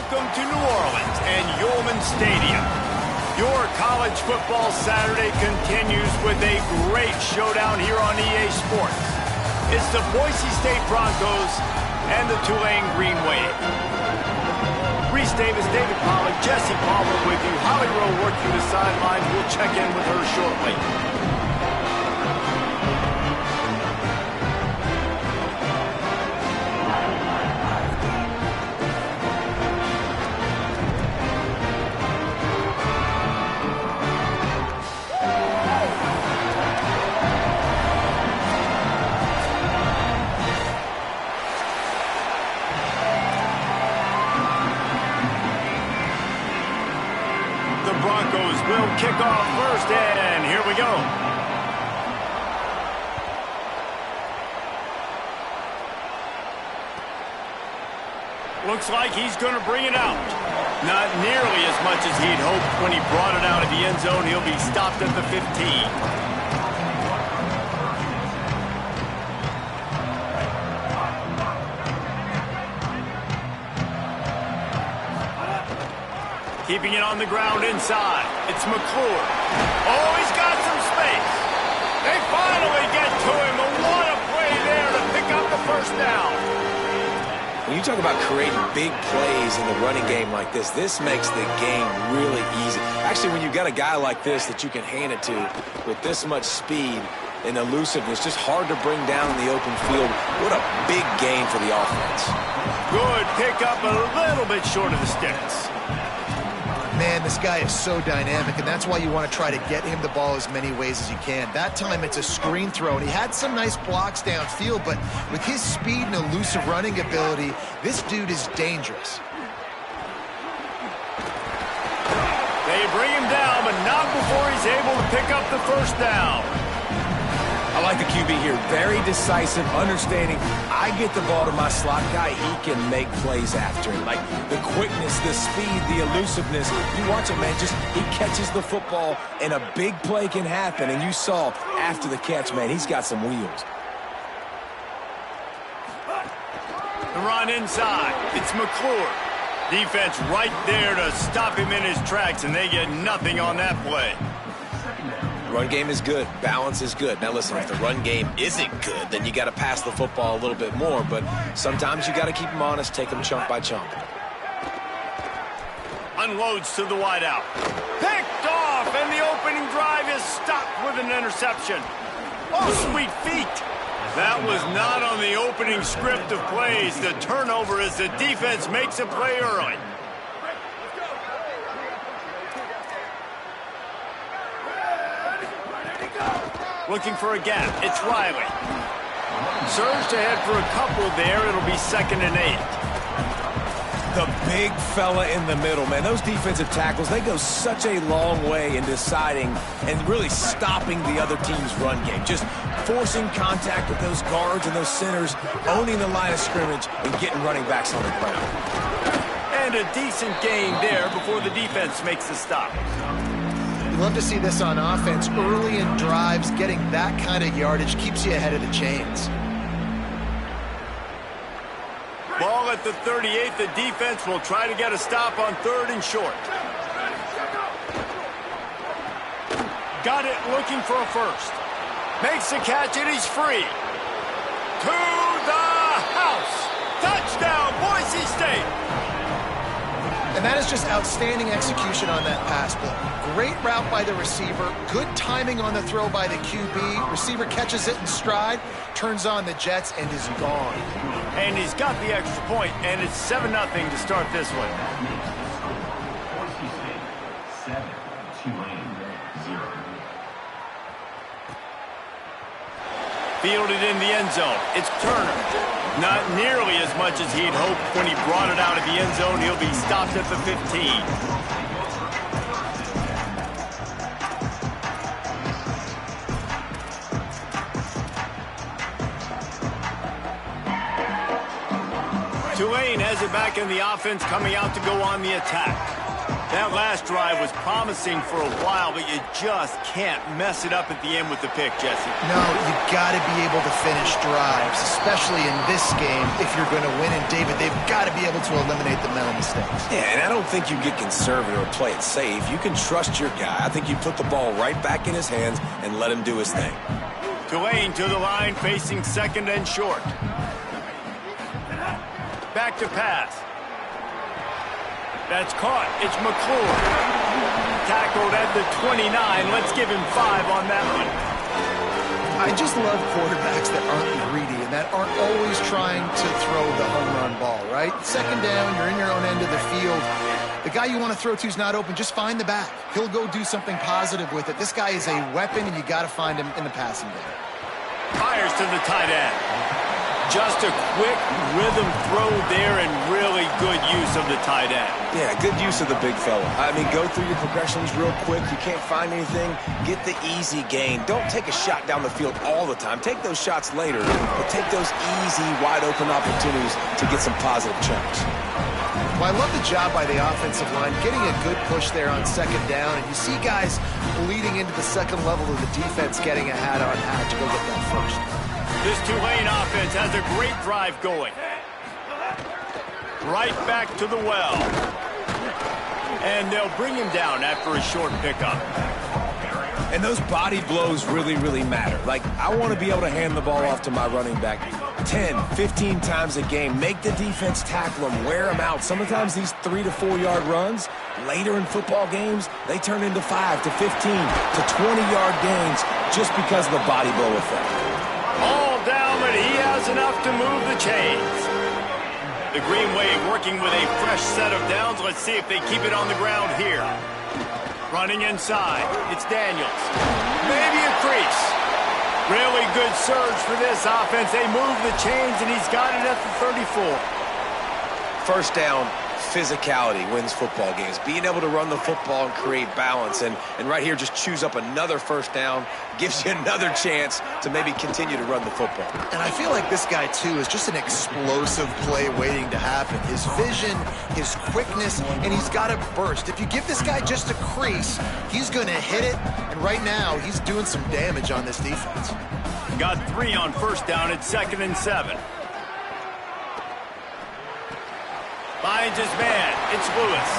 Welcome to New Orleans and Yulman Stadium. Your college football Saturday continues with a great showdown here on EA Sports. It's the Boise State Broncos and the Tulane Green Wave. Reese Davis, David Pollack, Jesse Palmer with you. Holly Rowe working the sidelines. We'll check in with her shortly. Broncos will kick off first, and here we go. Looks like he's going to bring it out. Not nearly as much as he'd hoped when he brought it out of the end zone. He'll be stopped at the 15. Keeping it on the ground inside. It's McClure. Oh, he's got some space. They finally get to him. And what a play there to pick up the first down. When you talk about creating big plays in the running game like this makes the game really easy. Actually, when you've got a guy like this that you can hand it to with this much speed and elusiveness, just hard to bring down in the open field. What a big gain for the offense. Good pickup, a little bit short of the sticks. Man, this guy is so dynamic, and that's why you want to try to get him the ball as many ways as you can. That time, it's a screen throw, and he had some nice blocks downfield, but with his speed and elusive running ability, this dude is dangerous. They bring him down, but not before he's able to pick up the first down. I like the QB here. Very decisive, understanding. I get the ball to my slot guy. He can make plays after it. Like the quickness, the speed, the elusiveness. You watch it, man. Just he catches the football, and a big play can happen. And you saw after the catch, man, he's got some wheels. The run inside. It's McClure. Defense right there to stop him in his tracks, and they get nothing on that play. Run game is good. Balance is good. Now listen, if the run game isn't good, then you got to pass the football a little bit more. But sometimes you got to keep them honest, take them chunk by chunk. Unloads to the wideout. Picked off, and the opening drive is stopped with an interception. Oh, sweet feet. That was not on the opening script of plays. The turnover as the defense makes a play early. Looking for a gap. It's Riley. Surged ahead for a couple there. It'll be 2nd and 8. The big fella in the middle, man. Those defensive tackles, they go such a long way in deciding and really stopping the other team's run game. Just forcing contact with those guards and those centers, owning the line of scrimmage, and getting running backs on the ground. And a decent gain there before the defense makes the stop. You love to see this on offense. Early in drives, getting that kind of yardage keeps you ahead of the chains. Ball at the 38. The defense will try to get a stop on 3rd and short. Got it, looking for a first. Makes the catch, and he's free. To the house. Touchdown, Boise State. And that is just outstanding execution on that pass play. Great route by the receiver. Good timing on the throw by the QB. Receiver catches it in stride, turns on the jets, and is gone. And he's got the extra point, and it's 7-0 to start this one. Boise State 7, Tulane 0. Fielded in the end zone. It's Turner. Not nearly as much as he'd hoped when he brought it out of the end zone. He'll be stopped at the 15. Tulane has it back in the offense, coming out to go on the attack. That last drive was promising for a while, but you just can't mess it up at the end with the pick, Jesse. No, you got to be able to finish drives, especially in this game if you're going to win. And, David, they've got to be able to eliminate the mental mistakes. Yeah, and I don't think you get conservative or play it safe. You can trust your guy. I think you put the ball right back in his hands and let him do his thing. Tulane to the line, facing second and short. Back to pass. That's caught. It's McClure. Tackled at the 29. Let's give him 5 on that one. I just love quarterbacks that aren't greedy and that aren't always trying to throw the home run ball, right? Second down, you're in your own end of the field. The guy you want to throw to is not open. Just find the back. He'll go do something positive with it. This guy is a weapon, and you got to find him in the passing game. Fires to the tight end. Just a quick rhythm throw there and really good use of the tight end. Yeah, good use of the big fella. I mean, go through your progressions real quick. You can't find anything, get the easy gain. Don't take a shot down the field all the time. Take those shots later, but take those easy, wide-open opportunities to get some positive chunks. Well, I love the job by the offensive line, getting a good push there on second down, and you see guys bleeding into the second level of the defense getting a hat on hat to go get that first. This Tulane offense has a great drive going. Right back to the well. And they'll bring him down after a short pickup. And those body blows really, really matter. Like, I want to be able to hand the ball off to my running back 10, 15 times a game. Make the defense tackle them, wear them out. Sometimes these 3 to 4 yard runs, later in football games, they turn into 5 to 15 to 20-yard gains just because of the body blow effect. All down, but he has enough to move the chains. The Green Wave working with a fresh set of downs. Let's see if they keep it on the ground here. Running inside, it's Daniels. Maybe a crease. Really good surge for this offense. They move the chains, and he's got it at the 34. First down, physicality wins football games. Being able to run the football and create balance. And right here, just choose up another first down. Gives you another chance to maybe continue to run the football. And I feel like this guy, too, is just an explosive play waiting to happen. His vision, his quickness, and he's got a burst. If you give this guy just a crease, he's going to hit it. And right now, he's doing some damage on this defense. Got 3 on first down at 2nd and 7. Finds his man. It's Lewis.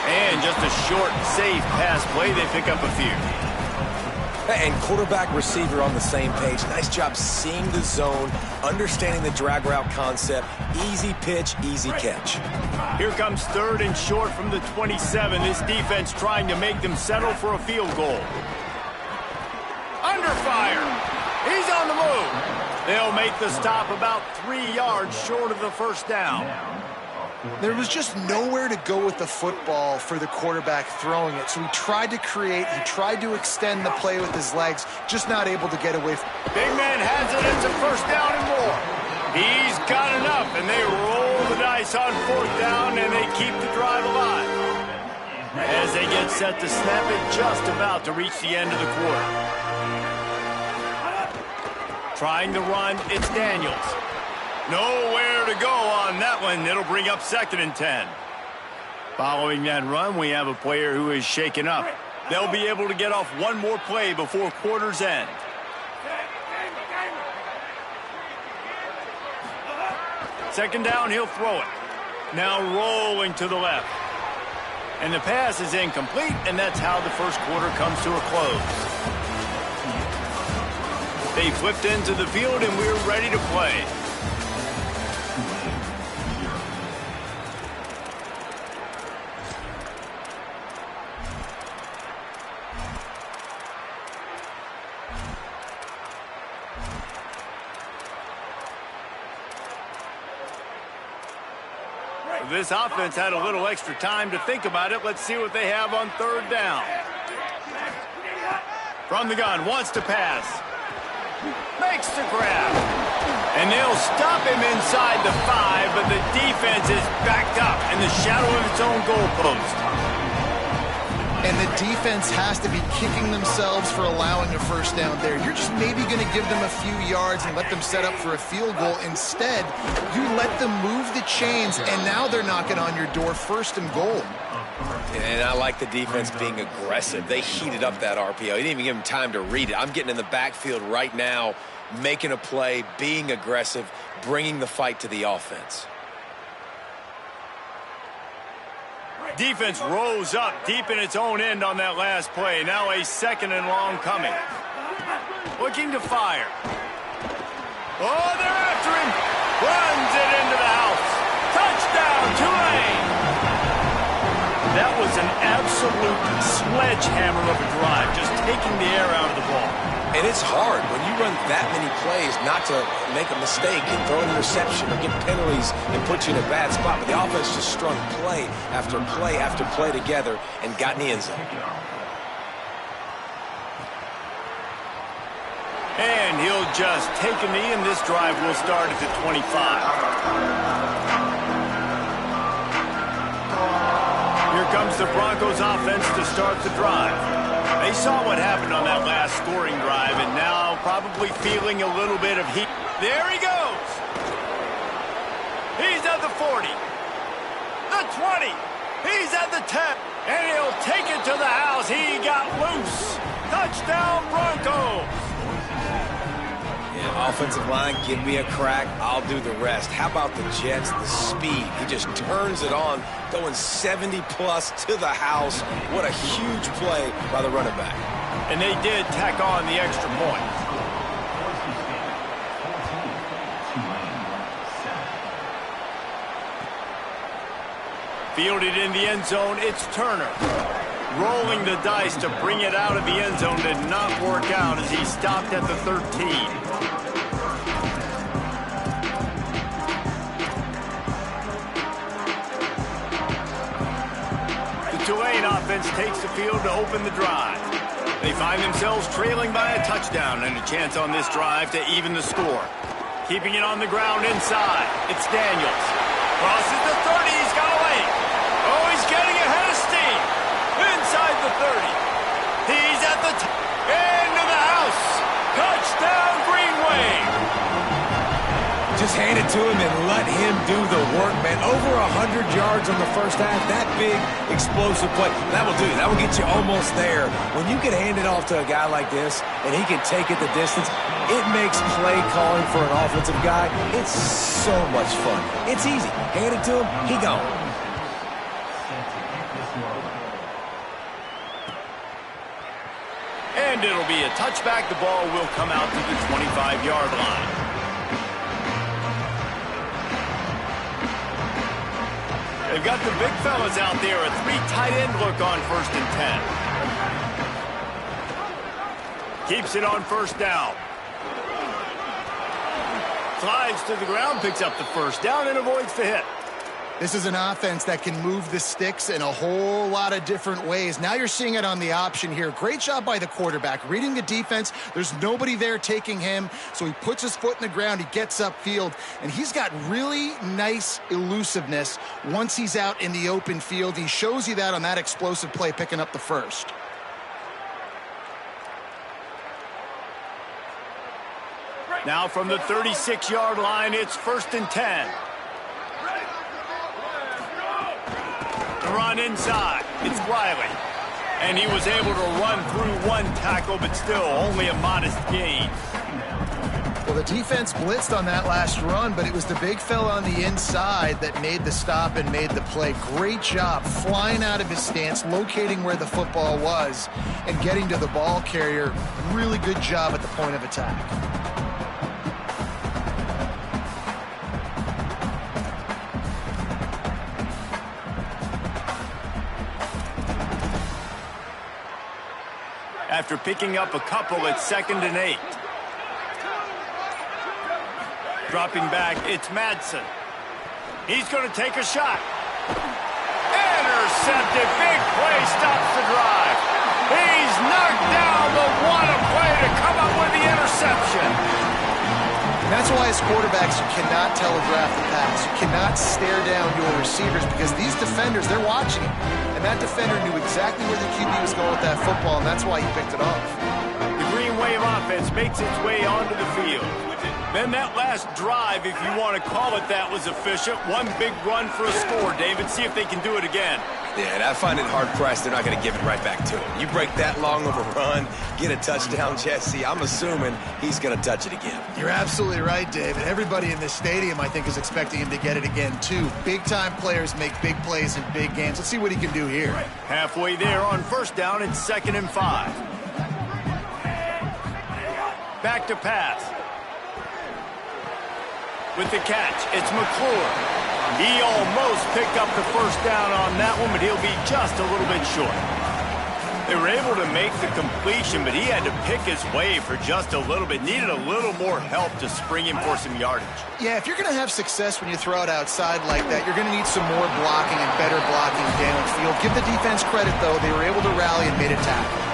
And just a short, safe pass play. They pick up a few. And quarterback receiver on the same page. Nice job seeing the zone, understanding the drag route concept. Easy pitch, easy catch. Here comes 3rd and short from the 27. This defense trying to make them settle for a field goal. Under fire. He's on the move. They'll make the stop about 3 yards short of the first down. There was just nowhere to go with the football for the quarterback throwing it. So he tried to create, he tried to extend the play with his legs, just not able to get away from it. Big man has it. It's a first down and more. He's got enough, and they roll the dice on 4th down, and they keep the drive alive. As they get set to snap it, just about to reach the end of the quarter. Trying to run, it's Daniels. Nowhere to go on that one. It'll bring up 2nd and 10. Following that run, we have a player who is shaken up. They'll be able to get off one more play before quarter's end. Second down, he'll throw it. Now rolling to the left. And the pass is incomplete, and that's how the first quarter comes to a close. They flipped into the field, and we're ready to play. This offense had a little extra time to think about it. Let's see what they have on 3rd down. From the gun, wants to pass. Makes the grab. And they'll stop him inside the 5, but the defense is backed up in the shadow of its own goalpost. And the defense has to be kicking themselves for allowing a first down there. You're just maybe going to give them a few yards and let them set up for a field goal. Instead, you let them move the chains, and now they're knocking on your door 1st and goal. And I like the defense being aggressive. They heated up that RPO. He didn't even give him time to read it. I'm getting in the backfield right now, making a play, being aggressive, bringing the fight to the offense. Defense rose up deep in its own end on that last play. Now a 2nd and long coming. Looking to fire. Oh, they're after him. Runs it into the house. Touchdown, Tulane. That was an absolute sledgehammer of a drive, just taking the air out of the ball. And it's hard when you run that many plays not to make a mistake and throw an interception or get penalties and put you in a bad spot. But the offense just strung play after play after play together and got in the end zone. And he'll just take a knee, and this drive will start at the 25. Here comes the Broncos offense to start the drive. They saw what happened on that last scoring drive, and now probably feeling a little bit of heat. There he goes. He's at the 40. The 20. He's at the 10. And he'll take it to the house. He got loose. Touchdown, Broncos. Yeah, offensive line, give me a crack. I'll do the rest. How about the Jets, the speed? He just turns it on, going 70-plus to the house. What a huge play by the running back. And they did tack on the extra point. Fielded in the end zone, it's Turner. Rolling the dice to bring it out of the end zone did not work out as he stopped at the 13. The Tulane offense takes the field to open the drive. They find themselves trailing by a touchdown and a chance on this drive to even the score. Keeping it on the ground inside, it's Daniels. Crosses the 30, he's got away. Oh, he's getting ahead of steam. Inside the 30. He's at the into the house. Touchdown, Greenway. Just hand it to him and let him do the work, man. Over 100 yards on the first half. That big, explosive play. That will do. That will get you almost there. When you can hand it off to a guy like this and he can take it the distance, it makes play calling for an offensive guy. It's so much fun. It's easy. Hand it to him, he gone. And it'll be a touchback. The ball will come out to the 25-yard line. They've got the big fellas out there. A 3 tight end look on 1st and 10. Keeps it on 1st down. Slides to the ground, picks up the 1st down, and avoids the hit. This is an offense that can move the sticks in a whole lot of different ways. Now you're seeing it on the option here. Great job by the quarterback. Reading the defense, there's nobody there taking him, so he puts his foot in the ground, he gets upfield, and he's got really nice elusiveness once he's out in the open field. He shows you that on that explosive play, picking up the 1st. Now from the 36-yard line, it's 1st and 10. Run inside. It's Riley. And he was able to run through 1 tackle, but still only a modest gain. Well, the defense blitzed on that last run, but it was the big fella on the inside that made the stop and made the play. Great job flying out of his stance, locating where the football was, and getting to the ball carrier. Really good job at the point of attack. After picking up a couple, it's 2nd and 8. Dropping back, it's Madsen. He's going to take a shot. Intercepted. Big play stops the drive. He's knocked down, but what a play to come up with the interception. And that's why as quarterbacks, you cannot telegraph the pass. You cannot stare down your receivers because these defenders, they're watching him. And that defender knew exactly where the QB was going with that football, and that's why he picked it off. The Green Wave offense makes its way onto the field. Then that last drive, if you want to call it that, was efficient. 1 big run for a score, David. See if they can do it again. Yeah, and I find it hard-pressed they're not going to give it right back to him. You break that long of a run, get a touchdown, Jesse, I'm assuming he's going to touch it again. You're absolutely right, Dave. And everybody in this stadium, I think, is expecting him to get it again, too. Big-time players make big plays in big games. Let's see what he can do here. Halfway there on first down, it's 2nd and 5. Back to pass. With the catch, it's McClure. He almost picked up the first down on that one, but he'll be just a little bit short. They were able to make the completion, but he had to pick his way for just a little bit. Needed a little more help to spring him for some yardage. Yeah, if you're going to have success when you throw it outside like that, you're going to need some more blocking and better blocking downfield. Give the defense credit, though. They were able to rally and made a tackle.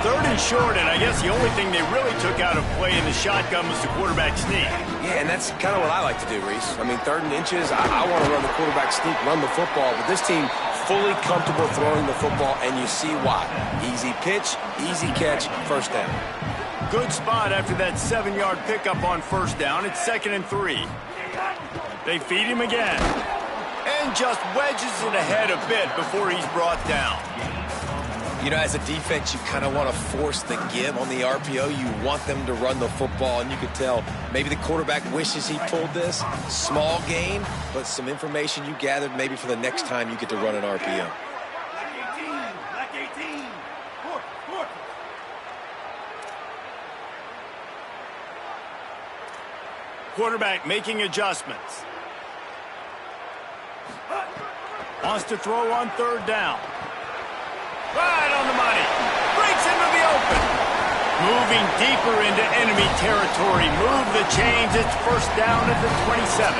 3rd and short, and I guess the only thing they really took out of play in the shotgun was the quarterback sneak. Yeah, and that's kind of what I like to do, Reese. I mean, 3rd and inches, I want to run the quarterback sneak, run the football, but this team fully comfortable throwing the football, and you see why. Easy pitch, easy catch, first down. Good spot after that 7-yard pickup on first down. It's 2nd and 3. They feed him again. And just wedges it ahead a bit before he's brought down. You know, as a defense, you kind of want to force the give on the RPO. You want them to run the football, and you could tell maybe the quarterback wishes he pulled this. Small gain, but some information you gathered maybe for the next time you get to run an RPO. Quarterback making adjustments. Wants to throw on 3rd down. Right on the money. Breaks into the open. Moving deeper into enemy territory. Move the chains. It's first down at the 27.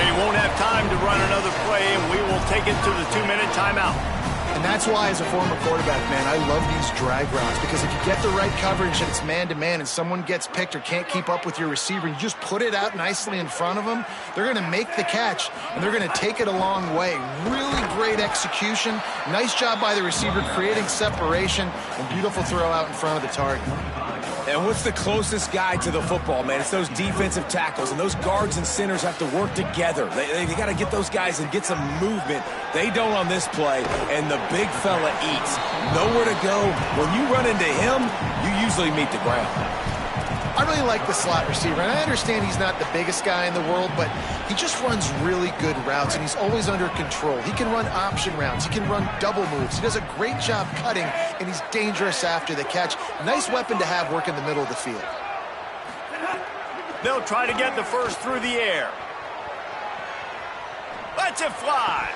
They won't have time to run another play, and we will take it to the 2-minute timeout. And that's why, as a former quarterback, man, I love these drag routes, because if you get the right coverage and it's man-to-man and someone gets picked or can't keep up with your receiver, you just put it out nicely in front of them, they're going to make the catch, and they're going to take it a long way. Really great execution. Nice job by the receiver creating separation, and beautiful throw out in front of the target. And what's the closest guy to the football, man? It's those defensive tackles, and those guards and centers have to work together. They got to get those guys and get some movement. They don't on this play, and the big fella eats. Nowhere to go. When you run into him, you usually meet the ground. I really like the slot receiver, and I understand he's not the biggest guy in the world, but he just runs really good routes, and he's always under control. He can run option routes. He can run double moves. He does a great job cutting, and he's dangerous after the catch. Nice weapon to have work in the middle of the field. They'll try to get the first through the air. Lets it fly.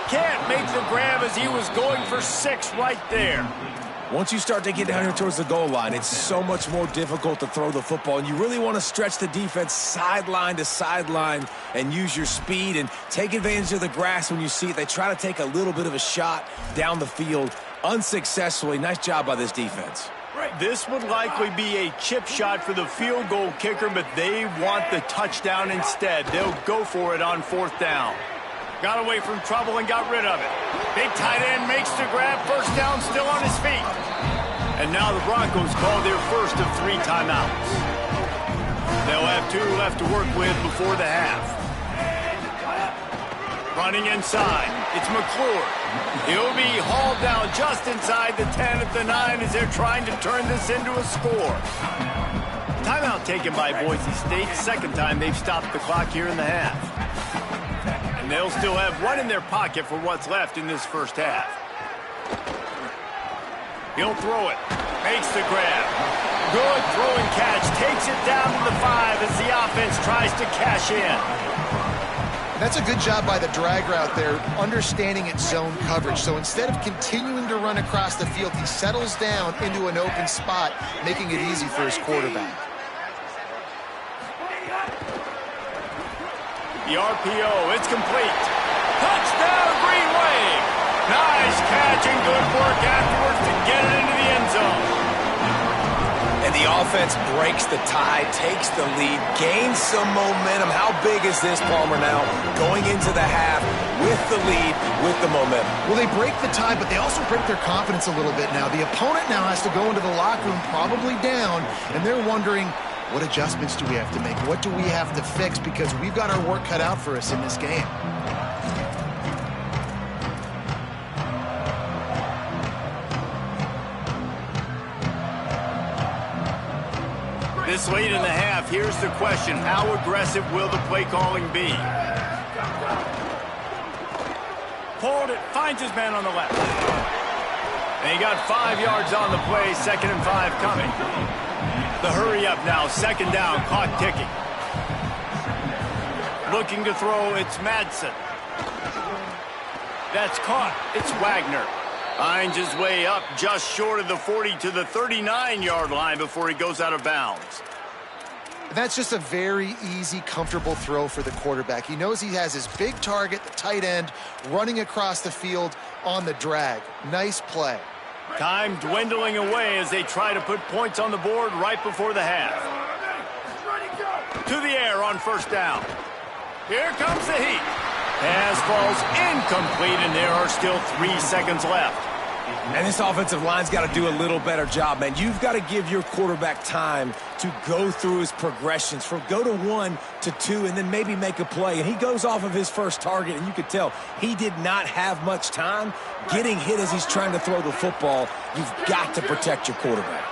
Can't make the grab as he was going for 6 right there. Once you start to get down here towards the goal line, it's so much more difficult to throw the football, and you really want to stretch the defense sideline to sideline and use your speed and take advantage of the grass when you see it. They try to take a little bit of a shot down the field unsuccessfully. Nice job by this defense. This would likely be a chip shot for the field goal kicker, but they want the touchdown instead. They'll go for it on 4th down. Got away from trouble and got rid of it. Big tight end makes the grab. First down, still on his feet. And now the Broncos call their first of 3 timeouts. They'll have 2 left to work with before the half. Running inside, it's McClure. He'll be hauled down just inside the 10 at the 9 as they're trying to turn this into a score. Timeout taken by Boise State. 2nd time they've stopped the clock here in the half. They'll still have 1 in their pocket for what's left in this first half. He'll throw it. Makes the grab. Good throw and catch. Takes it down to the 5 as the offense tries to cash in. That's a good job by the drag route there, understanding its zone coverage. So instead of continuing to run across the field, he settles down into an open spot, making it easy for his quarterback. The RPO, it's complete. Touchdown, Green Wave. Nice catch and good work afterwards to get it into the end zone. And the offense breaks the tie, takes the lead, gains some momentum. How big is this, Palmer, now? Going into the half with the lead, with the momentum. Well, they break the tie, but they also break their confidence a little bit now. The opponent now has to go into the locker room probably down, and they're wondering, what adjustments do we have to make? What do we have to fix? Because we've got our work cut out for us in this game. This late in the half, here's the question. How aggressive will the play calling be? Pulled it, finds his man on the left. And he got 5 yards on the play, 2nd and 5 coming. The hurry up now, 2nd down, clock ticking. Looking to throw, it's Madsen. That's caught, it's Wagner. Finds his way up just short of the 40 to the 39-yard line before he goes out of bounds. That's just a very easy, comfortable throw for the quarterback. He knows he has his big target, the tight end, running across the field on the drag. Nice play. Time dwindling away as they try to put points on the board right before the half. To the air on 1st down. Here comes the heat. Pass falls incomplete, and there are still 3 seconds left. And this offensive line's got to do a little better job, man. You've got to give your quarterback time to go through his progressions, from go to 1 to 2, and then maybe make a play. And he goes off of his first target, and you could tell he did not have much time getting hit as he's trying to throw the football. You've got to protect your quarterback.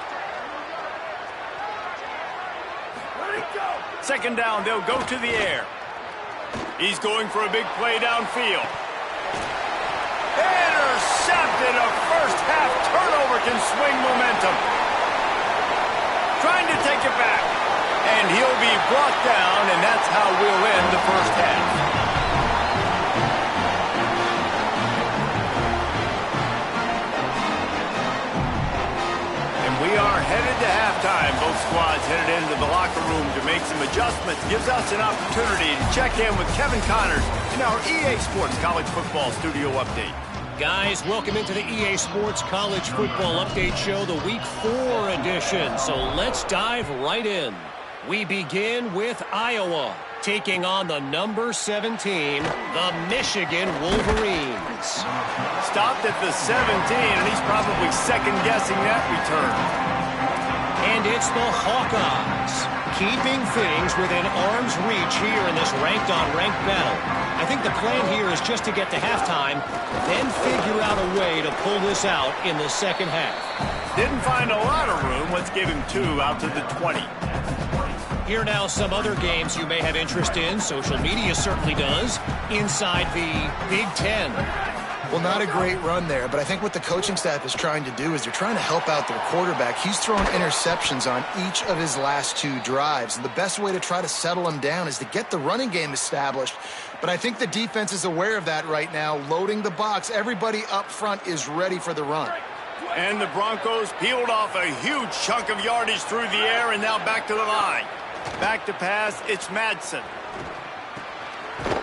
2nd down, they'll go to the air. He's going for a big play downfield. Intercepted. A first-half turnover can swing momentum. Trying to take it back. And he'll be brought down, and that's how we'll end the first half. We are headed to halftime. Both squads headed into the locker room to make some adjustments. Gives us an opportunity to check in with Kevin Connors in our EA Sports College Football Studio Update. Guys, welcome into the EA Sports College Football Update Show, the Week 4 edition. So let's dive right in. We begin with Iowa, taking on the number 17, the Michigan Wolverines. Stopped at the 17, and he's probably second-guessing that return. And it's the Hawkeyes, keeping things within arm's reach here in this ranked-on-ranked battle. I think the plan here is just to get to halftime, then figure out a way to pull this out in the second half. Didn't find a lot of room. Let's give him 2 out to the 20. Here now some other games you may have interest in. Social media certainly does. Inside the Big Ten. Well, not a great run there, but I think what the coaching staff is trying to do is they're trying to help out their quarterback. He's thrown interceptions on each of his last 2 drives, and the best way to try to settle him down is to get the running game established. But I think the defense is aware of that right now, loading the box. Everybody up front is ready for the run. And the Broncos peeled off a huge chunk of yardage through the air and now back to the line. Back to pass, it's Madsen.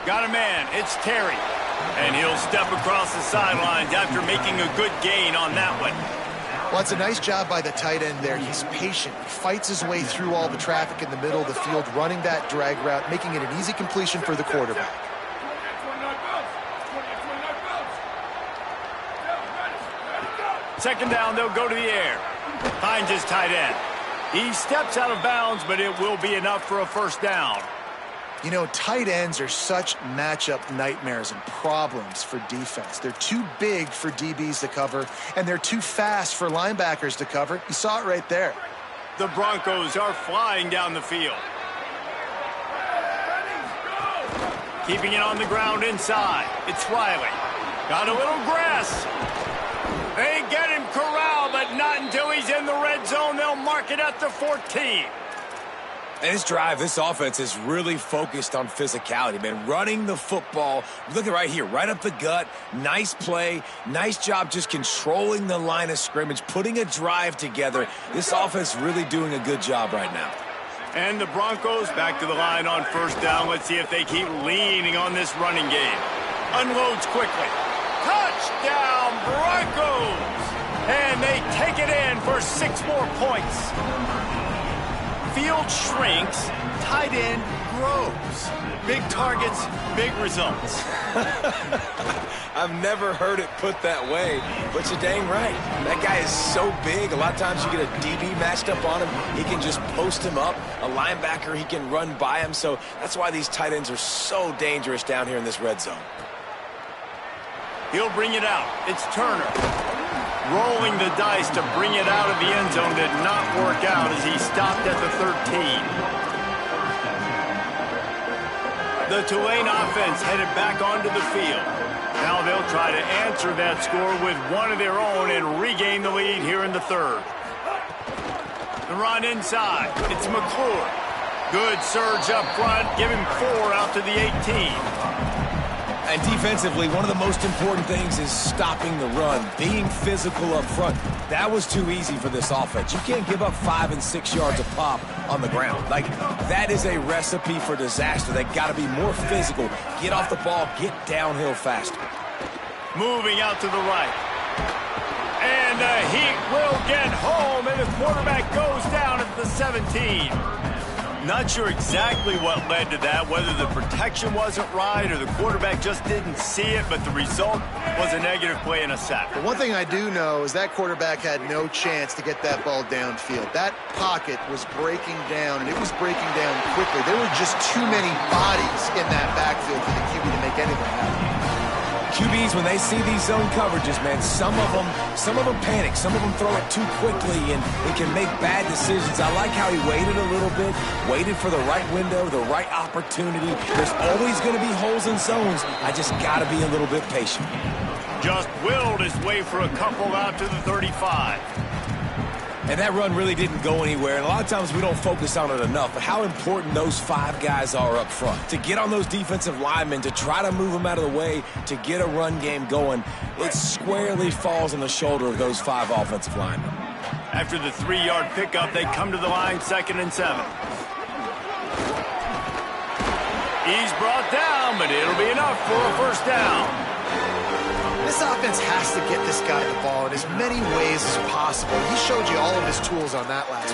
Got a man, it's Terry. And he'll step across the sidelines after making a good gain on that one. Well, it's a nice job by the tight end there. He's patient. He fights his way through all the traffic in the middle of the field, running that drag route, making it an easy completion for the quarterback. Second down, they'll go to the air. Finds his tight end. He steps out of bounds, but it will be enough for a first down. You know, tight ends are such matchup nightmares and problems for defense. They're too big for DBs to cover, and they're too fast for linebackers to cover. You saw it right there. The Broncos are flying down the field. Keeping it on the ground inside. It's Riley. Got a little grass. They get him corralled, but not until he's in the red zone. They'll mark it at the 14. And this drive, this offense is really focused on physicality, man. Running the football. Look at right here, right up the gut. Nice play. Nice job just controlling the line of scrimmage, putting a drive together. This offense really doing a good job right now. And the Broncos back to the line on first down. Let's see if they keep leaning on this running game. Unloads quickly. Touchdown, Broncos! And they take it in for 6 more points. Field shrinks, tight end grows. Big targets, big results. I've never heard it put that way, but you're dang right. That guy is so big. A lot of times you get a DB matched up on him. He can just post him up. A linebacker, he can run by him. So that's why these tight ends are so dangerous down here in this red zone. He'll bring it out. It's Turner. Rolling the dice to bring it out of the end zone did not work out as he stopped at the 13. The Tulane offense headed back onto the field. Now they'll try to answer that score with one of their own and regain the lead here in the third. The run inside. It's McClure. Good surge up front. Give him 4 out to the 18. And defensively, one of the most important things is stopping the run, being physical up front. That was too easy for this offense. You can't give up 5 and 6 yards a pop on the ground. Like, that is a recipe for disaster. They got to be more physical. Get off the ball, get downhill faster. Moving out to the right. And the Heat will get home, and the quarterback goes down at the 17. Not sure exactly what led to that, whether the protection wasn't right or the quarterback just didn't see it, but the result was a negative play and a sack. But one thing I do know is that quarterback had no chance to get that ball downfield. That pocket was breaking down, and it was breaking down quickly. There were just too many bodies in that backfield for the QB to make anything happen. QBs, when they see these zone coverages, man, some of them panic. Some of them throw it too quickly, and it can make bad decisions. I like how he waited a little bit, waited for the right window, the right opportunity. There's always going to be holes in zones. I just got to be a little bit patient. Just willed his way for a couple out to the 35. And that run really didn't go anywhere, and a lot of times we don't focus on it enough, but how important those 5 guys are up front. To get on those defensive linemen, to try to move them out of the way, to get a run game going, it squarely falls on the shoulder of those 5 offensive linemen. After the 3-yard pickup, they come to the line 2nd and 7. He's brought down, but it'll be enough for a first down. This offense has to get this guy the ball in as many ways as possible. He showed you all of his tools on that last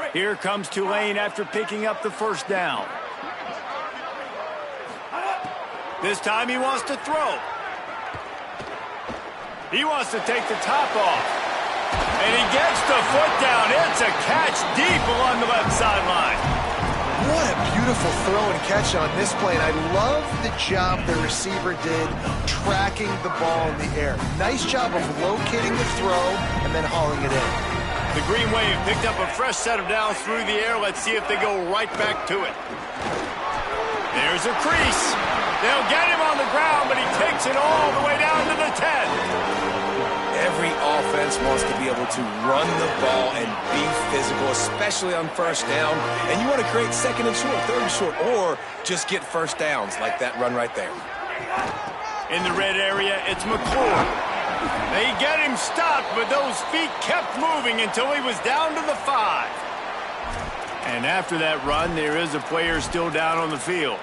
play. Here comes Tulane after picking up the first down. This time he wants to throw. He wants to take the top off. And he gets the foot down. It's a catch deep along the left sideline. What a beautiful throw and catch on this play. And I love the job the receiver did tracking the ball in the air. Nice job of locating the throw and then hauling it in. The Green Wave picked up a fresh set of downs through the air. Let's see if they go right back to it. There's a crease. They'll get him on the ground, but he takes it all the way down to the 10. Every offense wants to be able to run the ball and be physical, especially on first down. And you want to create 2nd and short, 3rd and short, or just get first downs like that run right there. In the red area, it's McClure. They get him stopped, but those feet kept moving until he was down to the 5. And after that run, there is a player still down on the field.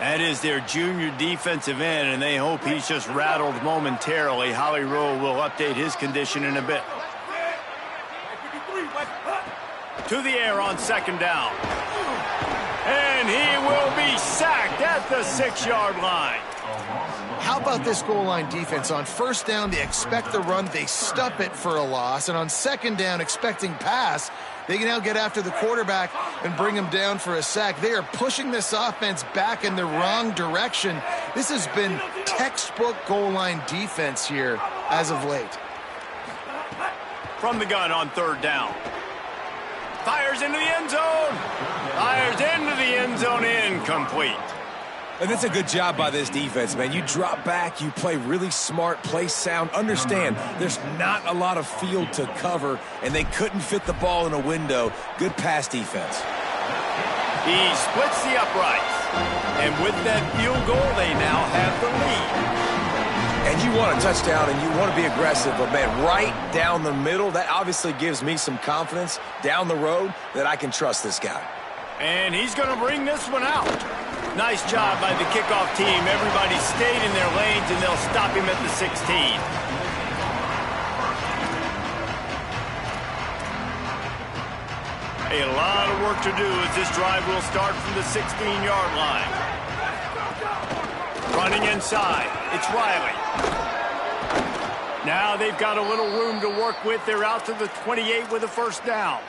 That is their junior defensive end, and they hope he's just rattled momentarily. Holly Rowe will update his condition in a bit. To the air on 2nd down. And he will be sacked at the 6-yard line. How about this goal line defense? On first down, they expect the run. They stuff it for a loss. And on 2nd down, expecting pass, they can now get after the quarterback and bring him down for a sack. They are pushing this offense back in the wrong direction. This has been textbook goal line defense here as of late. From the gun on 3rd down. Fires into the end zone. Fires into the end zone, incomplete. And that's a good job by this defense, man. You drop back, you play really smart, play sound. Understand, there's not a lot of field to cover, and they couldn't fit the ball in a window. Good pass defense. He splits the uprights. And with that field goal, they now have the lead. And you want a touchdown, and you want to be aggressive, but, man, right down the middle, that obviously gives me some confidence down the road that I can trust this guy. And he's going to bring this one out. Nice job by the kickoff team. Everybody stayed in their lanes, and they'll stop him at the 16. A lot of work to do as this drive will start from the 16-yard line. Running inside, it's Riley. Now they've got a little room to work with. They're out to the 28 with a first down.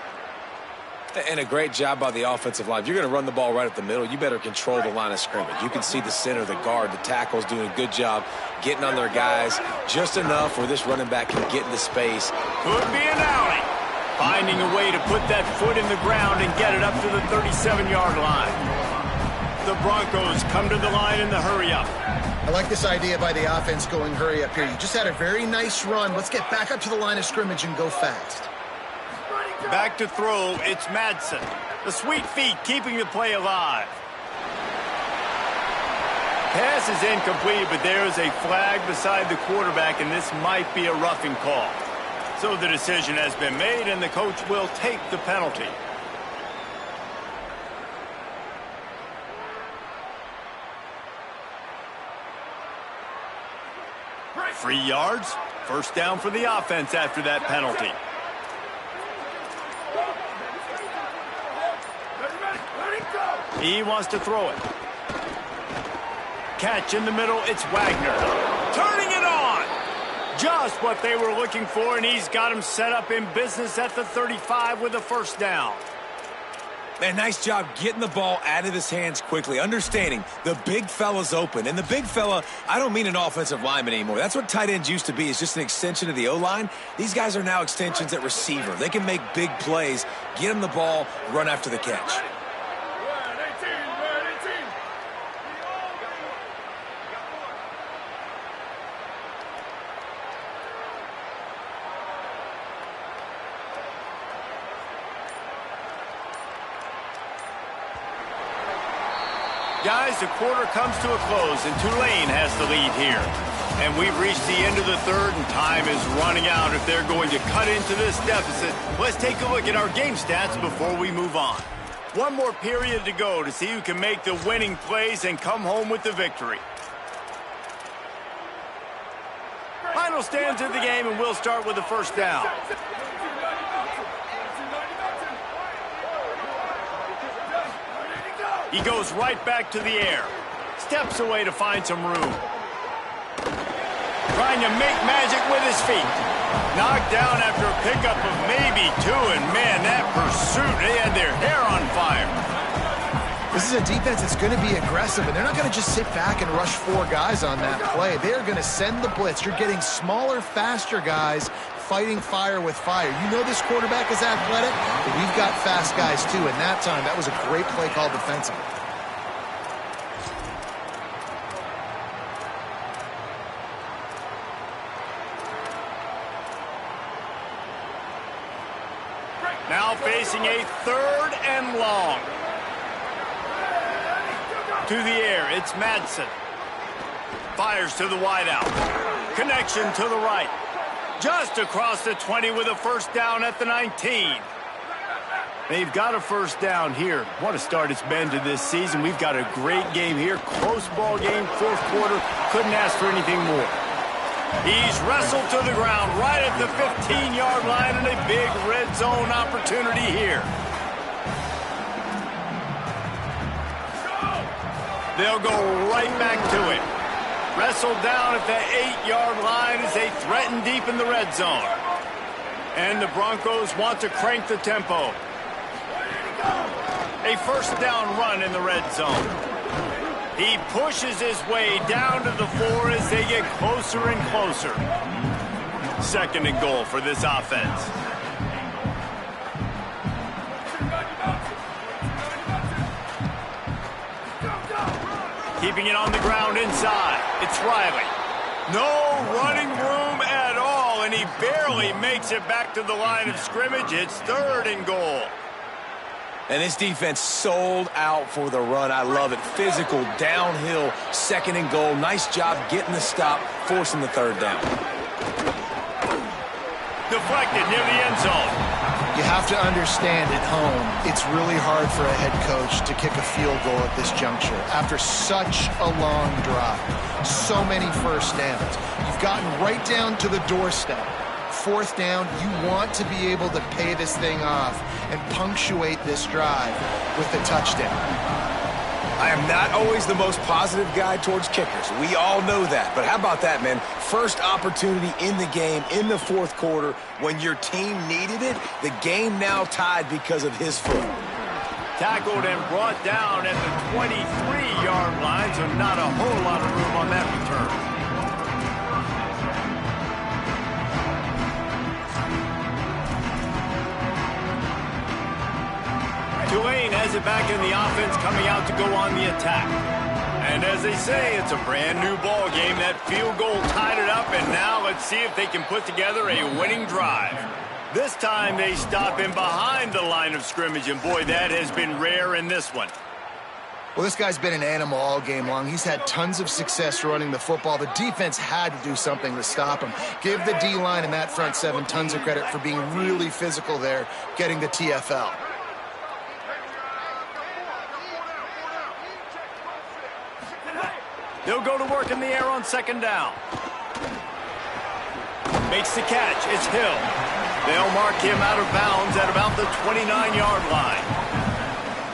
And a great job by the offensive line. If you're going to run the ball right up the middle, you better control the line of scrimmage. You can see the center, the guard, the tackles doing a good job getting on their guys just enough where this running back can get into space. Could be an alley. Finding a way to put that foot in the ground and get it up to the 37-yard line. The Broncos come to the line in the hurry-up. I like this idea by the offense going hurry up here. You just had a very nice run. Let's get back up to the line of scrimmage and go fast. Back to throw, it's Madsen. The sweet feet keeping the play alive. Pass is incomplete, but there is a flag beside the quarterback, and this might be a roughing call. So the decision has been made, and the coach will take the penalty. Free yards. First down for the offense after that penalty. He wants to throw it. Catch in the middle, it's Wagner. Turning it on! Just what they were looking for, and he's got him set up in business at the 35 with a first down. Man, nice job getting the ball out of his hands quickly, understanding the big fella's open. And the big fella, I don't mean an offensive lineman anymore. That's what tight ends used to be, is just an extension of the O-line. These guys are now extensions at receiver. They can make big plays, get him the ball, run after the catch. Guys, the quarter comes to a close, and Tulane has the lead here. And we've reached the end of the third, and time is running out if they're going to cut into this deficit. Let's take a look at our game stats before we move on. One more period to go to see who can make the winning plays and come home with the victory. Final stands of the game, and we'll start with the first down. He goes right back to the air. Steps away to find some room. Trying to make magic with his feet. Knocked down after a pickup of maybe two, and man, that pursuit, they had their hair on fire. This is a defense that's going to be aggressive, and they're not going to just sit back and rush four guys on that play. They're going to send the blitz. You're getting smaller, faster guys fighting fire with fire. You know this quarterback is athletic, but we've got fast guys too, and that time, that was a great play call defensively. Now facing a third and long. To the air, it's Madsen. Fires to the wideout. Connection to the right. Just across the 20 with a first down at the 19. They've got a first down here. What a start it's been to this season. We've got a great game here. Close ball game, fourth quarter. Couldn't ask for anything more. He's wrestled to the ground right at the 15-yard line, and a big red zone opportunity here. They'll go right back to it. Wrestled down at the 8-yard line as they threaten deep in the red zone. And the Broncos want to crank the tempo. A first down run in the red zone. He pushes his way down to the 4 as they get closer and closer. Second and goal for this offense. Keeping it on the ground inside. It's Riley. No running room at all, and he barely makes it back to the line of scrimmage. It's third and goal. And this defense sold out for the run. I love it. Physical, downhill, second and goal. Nice job getting the stop, forcing the third down. Deflected near the end zone. You have to understand at home, it's really hard for a head coach to kick a field goal at this juncture after such a long drive. So many first downs. You've gotten right down to the doorstep. Fourth down, you want to be able to pay this thing off and punctuate this drive with a touchdown. I am not always the most positive guy towards kickers. We all know that. But how about that, man? First opportunity in the game, in the fourth quarter, when your team needed it, the game now tied because of his foot. Tackled and brought down at the 23-yard line, so not a whole lot of room on that return. Tulane has it back in the offense, coming out to go on the attack. And as they say, it's a brand new ball game. That field goal tied it up, and now let's see if they can put together a winning drive. This time they stop him behind the line of scrimmage, and boy, that has been rare in this one. Well, this guy's been an animal all game long. He's had tons of success running the football. The defense had to do something to stop him. Give the D-line and that front seven tons of credit for being really physical there, getting the TFL. They'll go to work in the air on second down. Makes the catch. It's Hill. They'll mark him out of bounds at about the 29-yard line.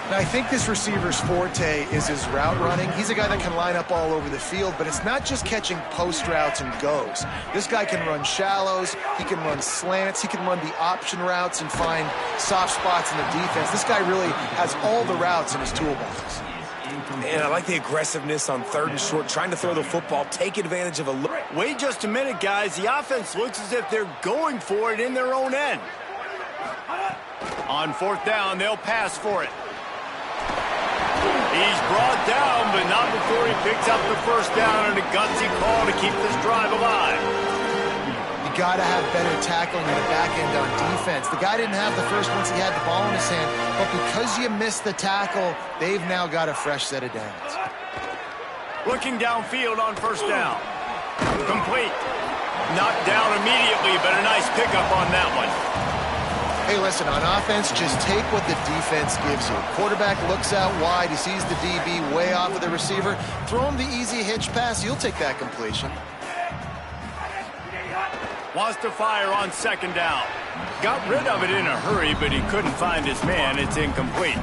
Now, I think this receiver's forte is his route running. He's a guy that can line up all over the field, but it's not just catching post routes and goes. This guy can run shallows. He can run slants. He can run the option routes and find soft spots in the defense. This guy really has all the routes in his toolbox. Man, I like the aggressiveness on third and short, trying to throw the football, take advantage of a look. Wait just a minute, guys. The offense looks as if they're going for it in their own end. On fourth down, they'll pass for it. He's brought down, but not before he picks up the first down and a gutsy call to keep this drive alive. You got to have better tackling in the back end on defense. The guy didn't have the first once he had the ball in his hand, but because you missed the tackle, they've now got a fresh set of downs. Looking downfield on first down. Complete. Knocked down immediately, but a nice pickup on that one. Hey, listen, on offense, just take what the defense gives you. Quarterback looks out wide. He sees the DB way off of the receiver. Throw him the easy hitch pass. You'll take that completion. Wants to fire on second down. Got rid of it in a hurry, but he couldn't find his man. It's incomplete.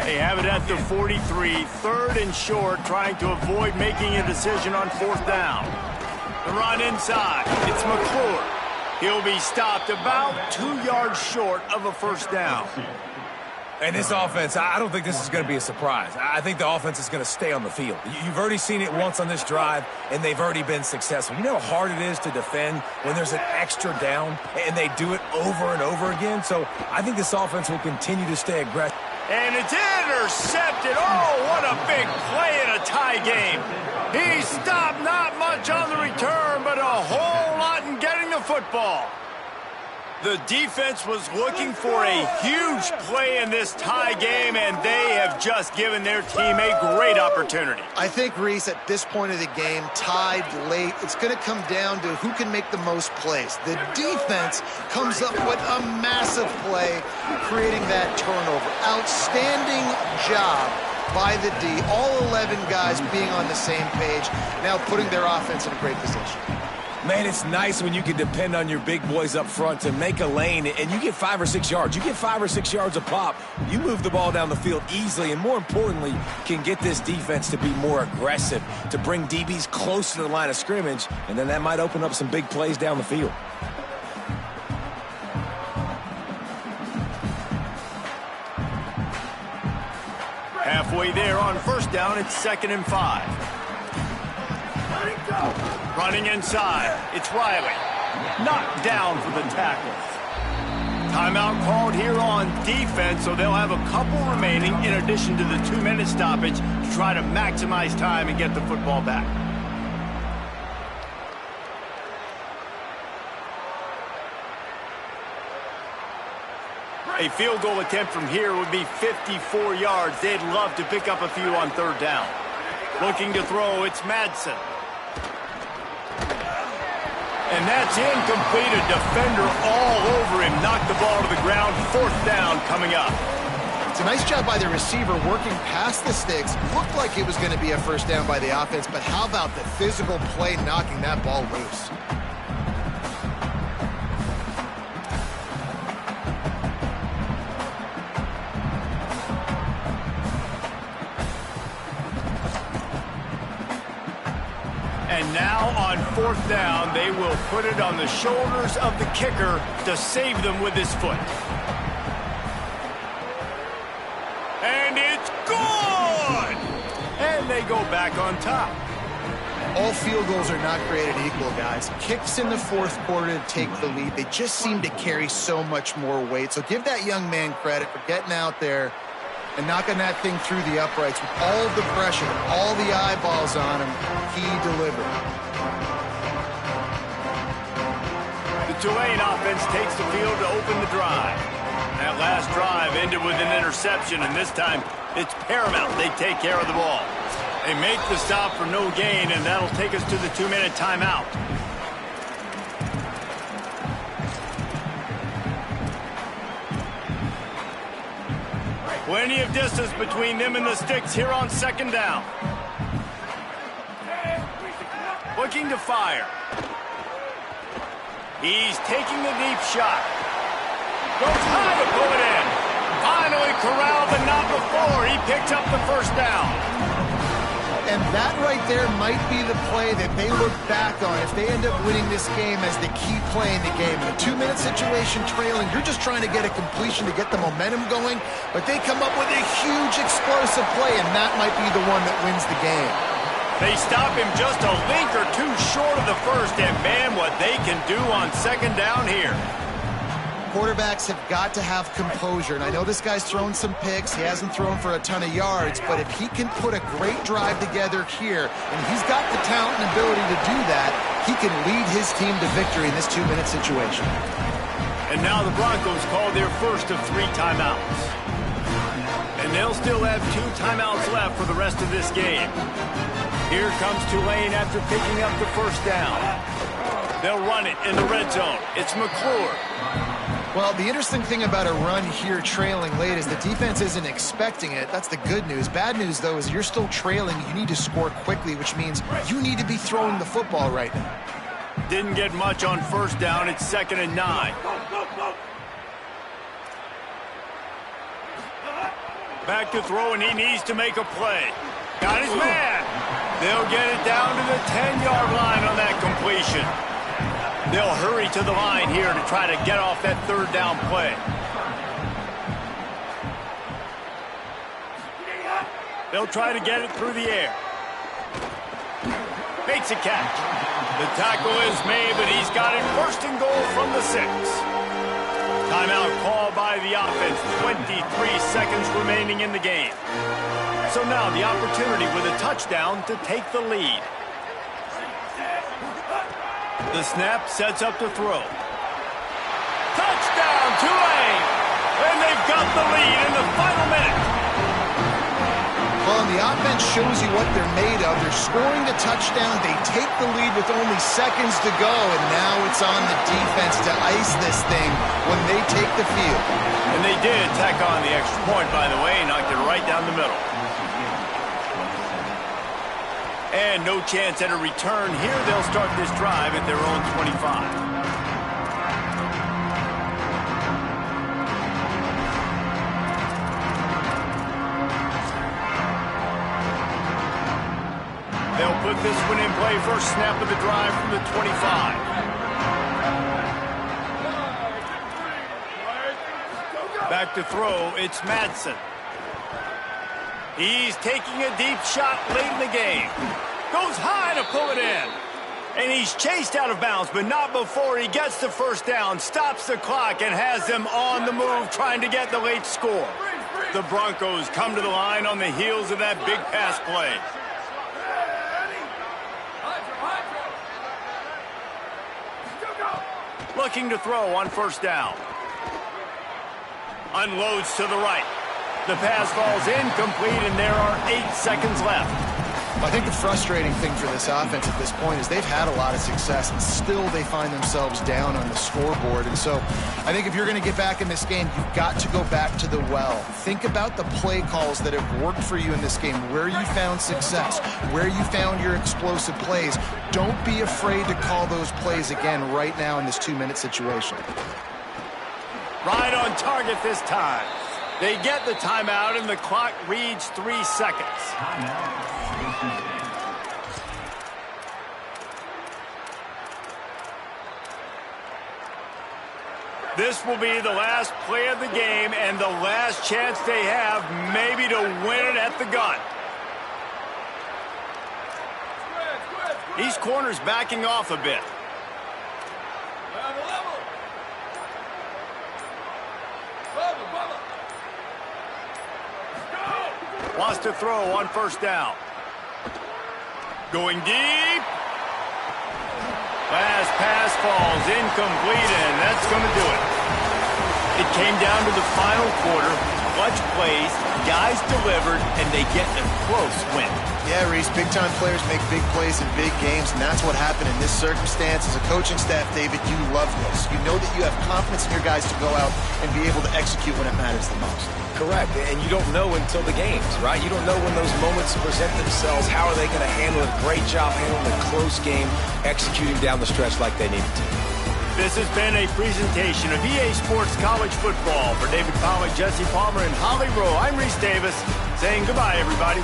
They have it at the 43, third and short, trying to avoid making a decision on fourth down. The run inside. It's McClure. He'll be stopped about 2 yards short of a first down. And this offense, I don't think this is going to be a surprise. I think the offense is going to stay on the field. You've already seen it once on this drive, and they've already been successful. You know how hard it is to defend when there's an extra down, and they do it over and over again? So I think this offense will continue to stay aggressive. And it's intercepted. Oh, what a big play in a tie game. He stopped not much on the return, but a whole lot in getting the football. The defense was looking for a huge play in this tie game, and they have just given their team a great opportunity. I think, Reese, at this point of the game, tied late, it's going to come down to who can make the most plays. The defense comes up with a massive play, creating that turnover. Outstanding job by the D. All 11 guys being on the same page, now putting their offense in a great position. Man, it's nice when you can depend on your big boys up front to make a lane, and you get 5 or 6 yards. You get 5 or 6 yards a pop. You move the ball down the field easily, and more importantly, can get this defense to be more aggressive, to bring DBs close to the line of scrimmage, and then that might open up some big plays down the field. Halfway there on first down, it's 2nd and 5. Running inside, it's Riley. Knocked down for the tackle. Timeout called here on defense, so they'll have a couple remaining in addition to the 2-minute stoppage to try to maximize time and get the football back. A field goal attempt from here would be 54 yards. They'd love to pick up a few on third down. Looking to throw, it's Madsen. And that's incomplete. A defender all over him. Knocked the ball to the ground. 4th down coming up. It's a nice job by the receiver working past the sticks. Looked like it was going to be a first down by the offense, but how about the physical play knocking that ball loose? And now on fourth down, they will put it on the shoulders of the kicker to save them with his foot. And it's good! And they go back on top. All field goals are not created equal, guys. Kicks in the fourth quarter to take the lead. They just seem to carry so much more weight. So give that young man credit for getting out there and knocking that thing through the uprights with all the pressure, all the eyeballs on him. He delivered. The Tulane offense takes the field to open the drive. That last drive ended with an interception, and this time it's paramount they take care of the ball. They make the stop for no gain, and that'll take us to the 2-minute timeout. Plenty of distance between them and the sticks here on second down. Looking to fire. He's taking the deep shot. Goes high to pull it in. Finally corralled, but not before. He picks up the first down. And that right there might be the play that they look back on if they end up winning this game as the key play in the game. In a 2-minute situation trailing, you're just trying to get a completion to get the momentum going, but they come up with a huge explosive play, and that might be the one that wins the game. They stop him just a link or two short of the first, and man, what they can do on second down here. Quarterbacks have got to have composure, and I know this guy's thrown some picks. He hasn't thrown for a ton of yards, but if he can put a great drive together here, and he's got the talent and ability to do that, he can lead his team to victory in this 2-minute situation. And now the Broncos call their first of 3 timeouts. And they'll still have 2 timeouts left for the rest of this game. Here comes Tulane after picking up the first down. They'll run it in the red zone. It's McClure. Well, the interesting thing about a run here trailing late is the defense isn't expecting it. That's the good news. Bad news, though, is you're still trailing. You need to score quickly, which means you need to be throwing the football right now. Didn't get much on first down. It's 2nd and 9. Back to throw, and he needs to make a play. Got his man. They'll get it down to the 10-yard line on that completion. They'll hurry to the line here to try to get off that third down play. They'll try to get it through the air. Makes a catch. The tackle is made, but he's got it first and goal from the 6. Timeout called by the offense. 23 seconds remaining in the game. So now the opportunity with a touchdown to take the lead. The snap sets up to throw. Touchdown, Tulane! And they've got the lead in the final minute. Well, and the offense shows you what they're made of. They're scoring the touchdown. They take the lead with only seconds to go, and now it's on the defense to ice this thing when they take the field. And they did tack on the extra point, by the way, knocked it right down the middle. And no chance at a return here. They'll start this drive at their own 25. They'll put this one in play. First snap of the drive from the 25. Back to throw. It's Madsen. He's taking a deep shot late in the game. Goes high to pull it in. And he's chased out of bounds, but not before he gets the first down, stops the clock, and has them on the move trying to get the late score. The Broncos come to the line on the heels of that big pass play. Looking to throw on first down. Unloads to the right. The pass falls incomplete, and there are 8 seconds left. I think the frustrating thing for this offense at this point is they've had a lot of success, and still they find themselves down on the scoreboard. And so I think if you're going to get back in this game, you've got to go back to the well. Think about the play calls that have worked for you in this game, where you found success, where you found your explosive plays. Don't be afraid to call those plays again right now in this 2-minute situation. Right on target this time. They get the timeout, and the clock reads 3 seconds. This will be the last play of the game and the last chance they have maybe to win it at the gun. These corners backing off a bit. Wants to throw on first down. Going deep. Last pass falls incomplete, and that's going to do it. It came down to the final quarter. Clutch plays, guys delivered, and they get a close win. Yeah, Reese, big-time players make big plays in big games, and that's what happened in this circumstance. As a coaching staff, David, you love this. You know that you have confidence in your guys to go out and be able to execute when it matters the most. Correct, and you don't know until the games, right? You don't know when those moments present themselves. How are they going to handle it? Great job handling a close game, executing down the stretch like they needed to. This has been a presentation of EA Sports College Football. For David Pollack, Jesse Palmer, and Holly Rowe, I'm Reese Davis saying goodbye, everybody.